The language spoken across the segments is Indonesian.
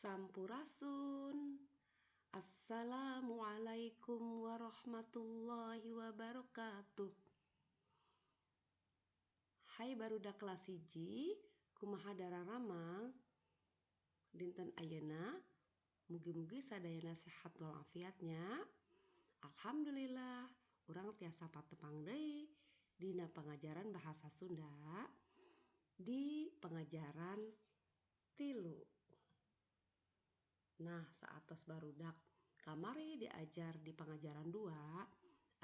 Sampurasun. Assalamualaikum warahmatullahi wabarakatuh. Hai barudak kelas 1, kumaha dararamang dinten ayeuna, mugi-mugi sadayana sehat walafiatnya. Alhamdulillah, urang tiasa patepang deui dina pengajaran bahasa Sunda di pengajaran 3. Nah, saatos barudak kamari diajar di pengajaran 2,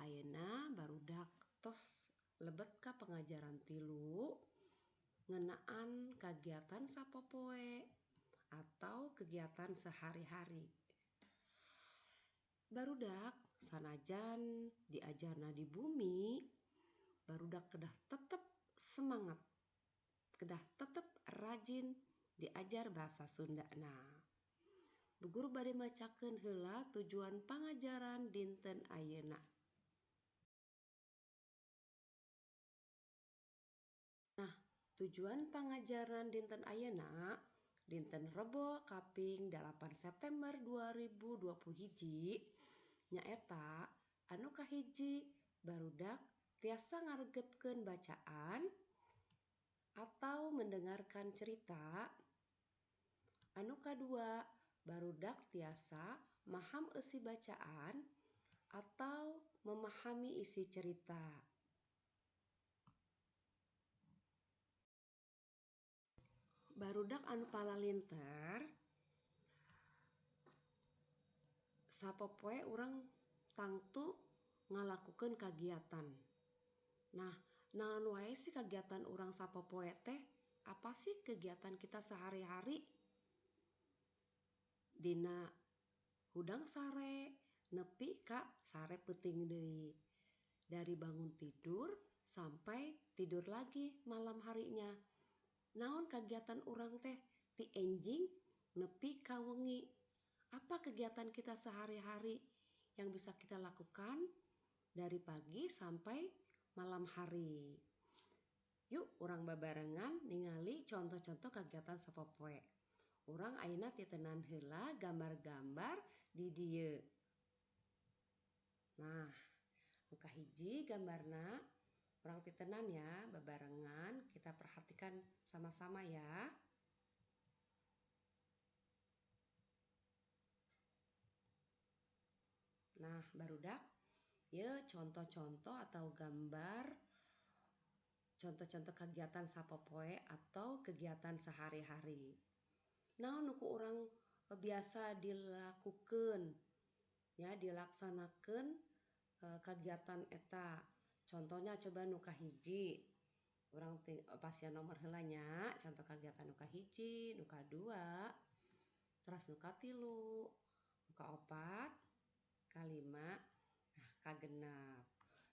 ayeuna barudak tos lebet ka pengajaran 3 ngeunaan kagiatan sapopoe atau kegiatan sehari-hari. Barudak sanajan diajarna di bumi, barudak kedah tetep semangat, kedah tetep rajin diajar bahasa Sunda. Nah, Bu Guru bade macakeun heula tujuan pangajaran dinten ayeuna. Nah, tujuan pangajaran dinten ayeuna dinten Rebo kaping 8 September 2021 nyaeta anu kahiji barudak tiasa ngaregepkeun bacaan atau mendengarkan cerita. Anu kadua, barudak tiasa maham isi bacaan atau memahami isi cerita. Barudak anu palalinter sapopoe urang tangtu ngalakukeun kagiatan. Nah, naon wae sih kegiatan urang sapopoe teh? Apa sih kegiatan kita sehari-hari? Dina hudang sare nepi ka sare peuting deui. Dari bangun tidur sampai tidur lagi malam harinya. Naon kegiatan urang teh ti enjing nepi ka wengi. Apa kegiatan kita sehari-hari yang bisa kita lakukan dari pagi sampai malam hari? Yuk urang babarengan ningali contoh-contoh kegiatan sapopoe. Urang ayeuna titenan heula gambar-gambar di dieu. Nah, nu kahiji gambarna urang titenan ya, babarengan kita perhatikan sama-sama ya. Nah, barudak ye contoh-contoh atau gambar contoh-contoh kegiatan sapopoe atau kegiatan sehari-hari. Naon nu ku urang biasa dilakukeun ya, dilaksanakeun kegiatan eta. Contohnya coba nu kahiji urang pasieun nomor heula nya, contoh kegiatan nu kahiji, nu kadua, terus nu katilu, nu kaopat, kalima, nah kagenep.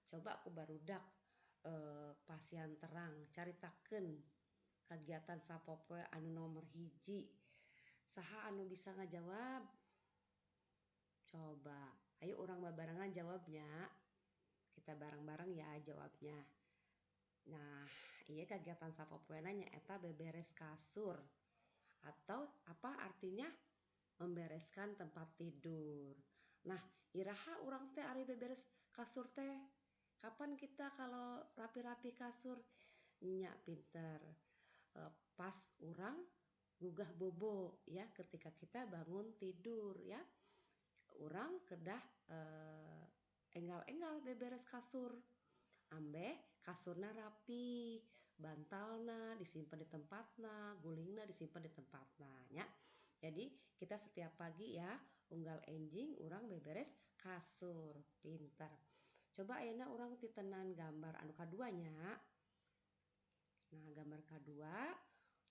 Coba ku barudak pasieun terang caritakeun kegiatan sapopoe anu nomor hiji. Saha anu bisa ngajawab? Coba, ayo urang babarengan jawabnya. Kita bareng-bareng ya jawabnya. Nah, ieu kegiatan sapopoena nyaeta beberes kasur. Atau apa artinya? Membereskan tempat tidur. Nah, iraha urang teh ari beberes kasur teh? Kapan kita kalau rapi-rapi kasur? Nya pinter. Pas urang gugah bobo ya, ketika kita bangun tidur ya. Urang kedah enggal-enggal beberes kasur. Ambeh kasurna rapi, bantalna disimpan di tempatna, gulingna disimpan di tempatna nya. Jadi kita setiap pagi ya unggal enjing urang beberes kasur. Pinter. Coba ayeuna urang titenan gambar anu kaduanya. Nah, gambar kadua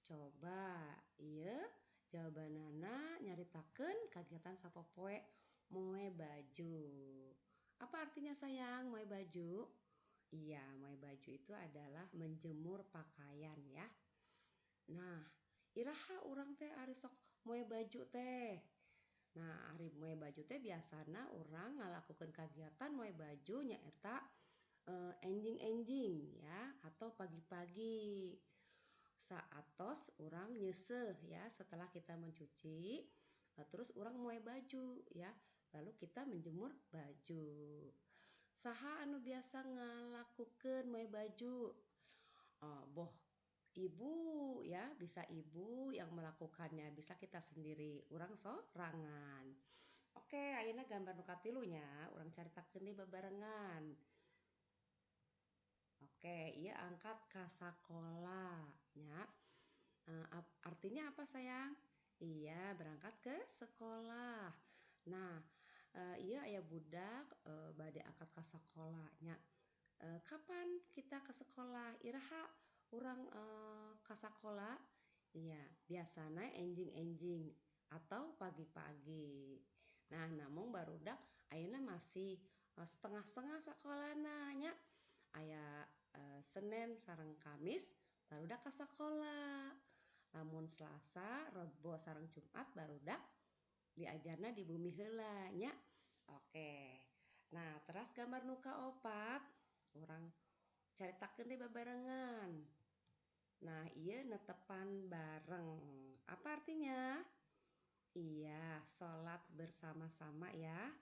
coba ieu jawabanana nyaritakeun kegiatan sapopoe moe baju. Apa artinya sayang moe baju? Iya, moe baju itu adalah menjemur pakaian ya. Nah, iraha urang teh ari sok moe baju teh? Nah, ari moe baju teh biasana urang ngalakukeun kegiatan moe baju nyaeta enjing-enjing ya atau pagi-pagi. Saatos urang nyeuseuh ya setelah kita mencuci Terus orang moe baju ya, lalu kita menjemur baju. Saha anu biasa ngalakukeun moe baju? Boh ibu ya, bisa ibu yang melakukannya, bisa kita sendiri, urang sorangan. Oke, ayeuna gambar nu katilunya, urang caritakeun deui bebarengan. Oke, ieu angkat ka sakola nya. Artinya apa sayang? Iya, berangkat ke sekolah. Nah, ieu aya budak bade angkat ka sakola nya. Kapan kita ke sekolah? Iraha urang ka sakola? Iya, biasana enjing-enjing atau pagi-pagi. Nah, namun barudak ayeuna masih setengah-setengah sakolana nya. Aya Senin sareng Kamis barudak ka sakola. Lamun Selasa, Rebo sareng Jumat barudak diajarna di bumi heula nya. Oke. Nah, teras gambar nu kaopat urang caritakeun deui bebarengan. Nah, ieu netepan bareng. Apa artinya? Iya, sholat bersama-sama ya.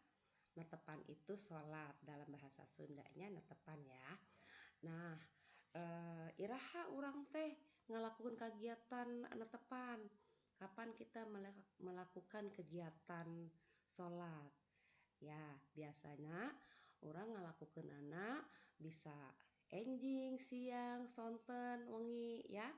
Netepan itu sholat dalam bahasa Sundanya netepan ya. Nah, iraha urang teh ngalakukeun kagiatan netepan. Kapan kita melakukan kegiatan sholat? Ya, biasanya orang ngalakukeunana bisa enjing, siang, sonten, wengi ya.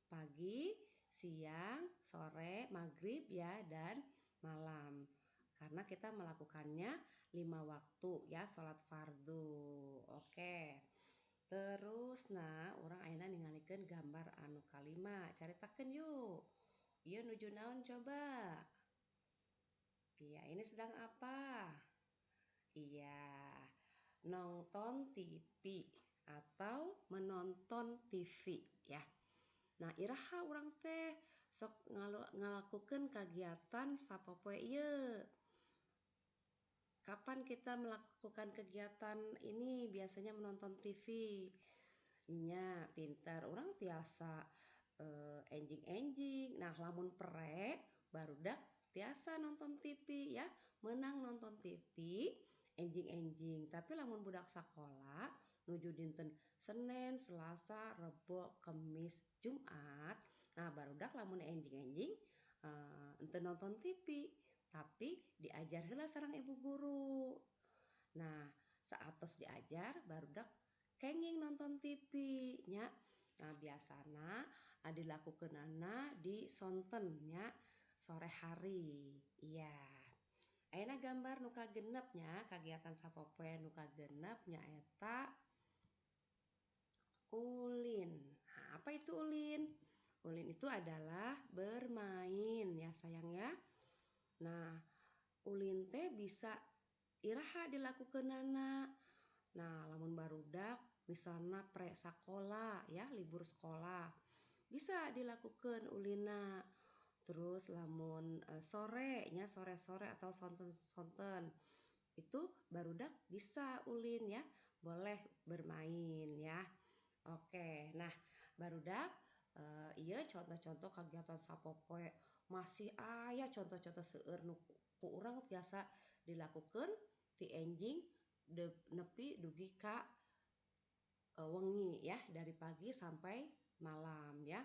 Pagi, siang, sore, maghrib ya, dan malam. Karena kita melakukannya 5 waktu ya, sholat fardu. Oke. Terus nah, orang ayeuna ningalikeun gambar anu kalima. Caritakeun yuk. Ieu nuju naon coba? Iya, ini sedang apa? Iya, nonton TV atau menonton TV ya. Nah, iraha urang teh sok ngalakukeun kagiatan sapopoe ieu. Kapan kita melakukan kegiatan ini? Biasanya menonton TV. Nya, pintar. Orang tiasa enjing-enjing. Nah, lamun perek barudak tiasa nonton TV ya. Menang nonton TV, enjing-enjing. Tapi lamun budak sakola nuju dinten Senin, Selasa, Rebo, Kemis, Jumat. Nah, barudak lamun enjing-enjing ente nonton TV, tapi diajar heula sareng ibu guru. Nah, saatos diajar barudak kenging nonton TV nya. Nah, biasana dilakukeunana di sonten nya sore hari. Iya. Ayeuna gambar nu kagenep nya, kagiatan sapopoe nu kagenep nyaeta ulin. Nah, apa itu ulin? Ulin itu adalah bermain ya sayang ya. Nah, ulin teh bisa iraha dilakukeunana. Nah, lamun barudak misalnya pre sakola ya, libur sekolah. Bisa dilakukan ulina. Terus lamun sore nya, sore-sore atau sonten-sonten. Itu barudak bisa ulin ya, boleh bermain ya. Oke, nah barudak iya contoh-contoh kegiatan sapopoe masih aya contoh-contoh seueur nu ku urang tiasa dilakukan ti enjing nepi dugi ka wengi ya, dari pagi sampai malam ya.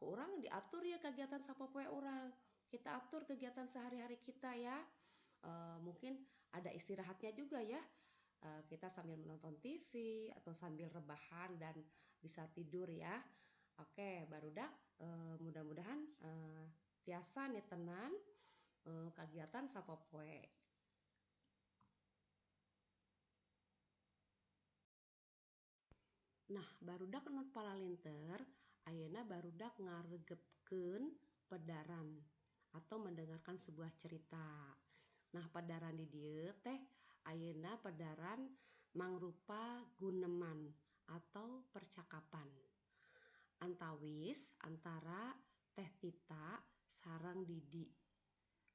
Ku urang diatur ya kegiatan sapopoe urang. Kita atur kegiatan sehari-hari kita ya. Mungkin ada istirahatnya juga ya. Kita sambil menonton TV atau sambil rebahan dan bisa tidur ya. Oke, barudak mudah-mudahan tiasa nitenan kegiatan sapopoe. Nah, barudak nu palalinter ayeuna barudak ngaregepkeun pedaran atau mendengarkan sebuah cerita. Nah, pedaran di dieu teh ayeuna pedaran mangrupa guneman atau percakapan antawis antara Teh Tita sareng Didi.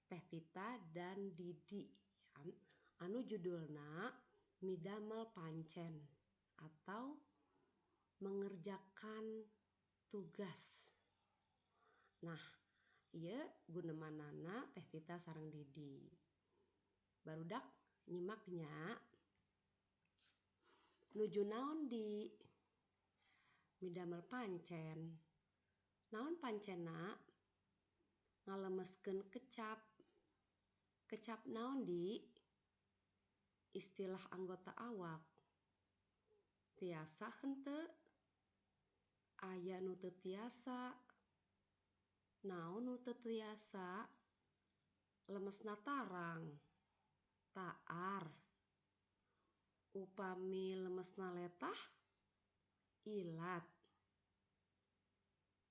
Teh Tita dan Didi ya. Anu judulna midamel pancen atau mengerjakan tugas. Nah, Ieu gunemanana Teh Tita sareng Didi. Barudak nyimaknya. Nuju naon di midamel pancen. Naon pancenna? Ngalemeskeun kecap. Kecap naon di? Istilah anggota awak. Tiasa henteu? Aya nu teu tiasa. Naon nu teu tiasa? Lemesna tarang. Taar. Upami lemesna letah? Ilat.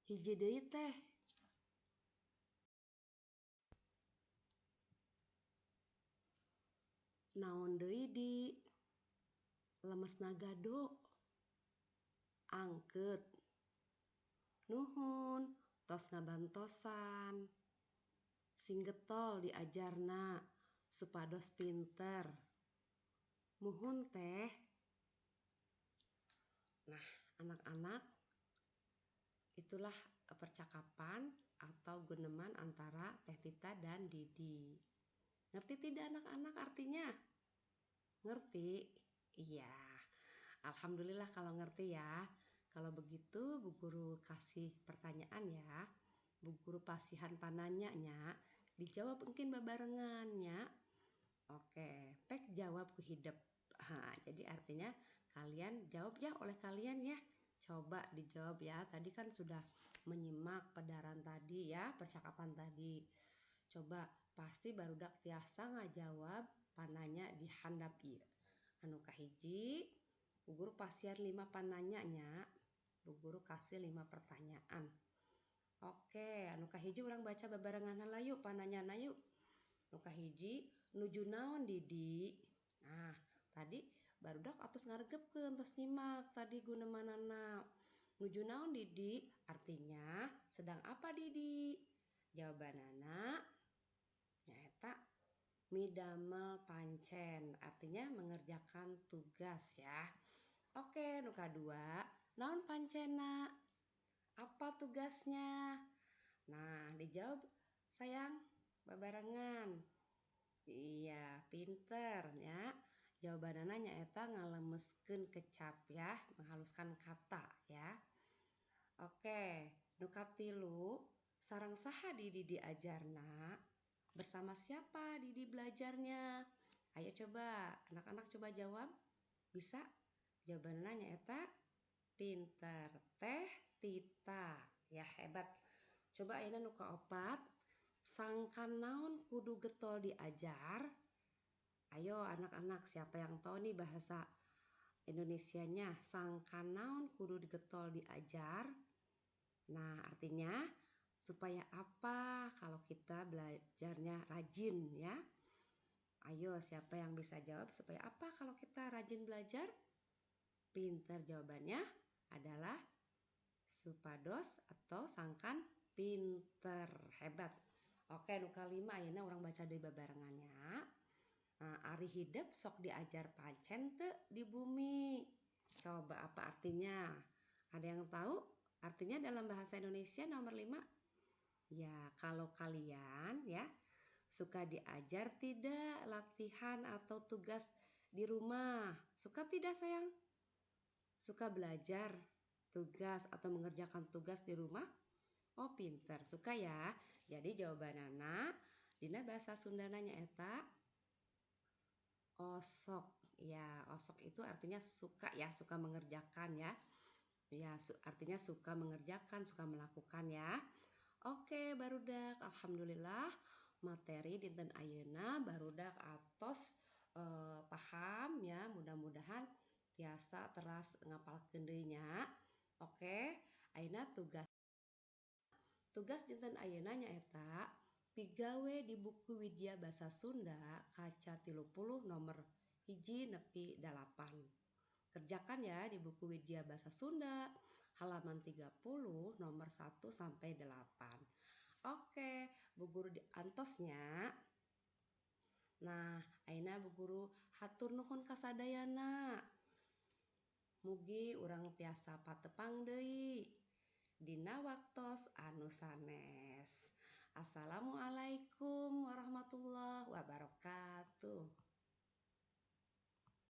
Hiji deui teh. Naon deui di? Lemesna gado. Angkeut. Nuhun, tos ngabantosan. Sing getol diajarna supados pinter. Muhun teh. Nah, anak-anak, itulah percakapan atau guneman antara Teh Tita dan Didi. Ngerti tidak anak-anak artinya? Ngerti? Iya. Alhamdulillah kalau ngerti ya. Kalau begitu Bu Guru kasih pertanyaan ya. Bu Guru pasihan pananyanya. Dijawab mungkin babarengannya. Oke, pek jawab ku hidep. Jadi artinya kalian jawab ya oleh kalian ya. Coba dijawab ya. Tadi kan sudah menyimak pedaran tadi ya, percakapan tadi. Coba pasti barudak tiasa ngajawab pananya di handap ieu. Anu kahiji, Bu Guru pasian 5 pananyanya. Bu Guru kasih 5 pertanyaan. Oke, anu kahiji urang baca babarengan heula yuk pananyana yuk. Anu kahiji, nuju naon Didi? Nah, tadi barudak atos ngaregepkeun tos nyimak tadi gunemanana. Nuju naon Didi? Artinya sedang apa Didi? Jawabanana nyaeta midamel pancen. Artinya mengerjakan tugas ya. Oke, nu kadua, naon pancenna? Apa tugasnya? Nah, dijawab sayang babarengan. Iya, pinter ya. Jawabanana nyaeta ngalemeskeun kecap ya, menghaluskan kata ya. Oke, nu katilu, sareng saha Didi diajarna? Bersama siapa Didi belajarnya? Ayo coba, anak-anak coba jawab. Bisa? Jawabannya nyaeta pinter. Teh Tita. Ya hebat. Coba ayeuna nu kaopat. Sangkan naon kudu getol diajar? Ayo anak-anak, siapa yang tahu nih bahasa Indonesianya? Sangkan naon kudu getol diajar? Nah, artinya supaya apa kalau kita belajarnya rajin ya? Ayo, siapa yang bisa jawab supaya apa kalau kita rajin belajar? Pinter, jawabannya adalah supados atau sangkan pinter. Hebat. Oke, nu kalima ayeuna urang baca deui babarengannya. Ari hidep sok diajar pancen teu di bumi. Coba apa artinya? Ada yang tahu? Artinya dalam bahasa Indonesia nomor 5? Ya, kalau kalian ya suka diajar tidak latihan atau tugas di rumah? Suka tidak sayang? Suka belajar tugas atau mengerjakan tugas di rumah? Oh, pinter. Suka ya. Jadi jawabanana dina bahasa Sundana nyaeta osok. Ya, osok itu artinya suka ya, suka mengerjakan ya. Ya, artinya suka mengerjakan, suka melakukan ya. Oke, barudak. Alhamdulillah materi dinten ayeuna barudak atos paham ya. Mudah-mudahan tiasa teras ngapalkeun deui nya. Oke, ayeuna tugas dinten ayeuna nyaeta pigawe di buku Widya Basa Sunda kaca 30 nomor 1 nepi 8. Kerjakan ya di buku Widya Basa Sunda halaman 30 nomor 1 sampai 8. Oke, Bu Guru diantosnya. Nah, ayeuna Bu Guru hatur nuhun kasadayana. Mugi urang tiasa patepang deui dina waktos anu sanes. Assalamualaikum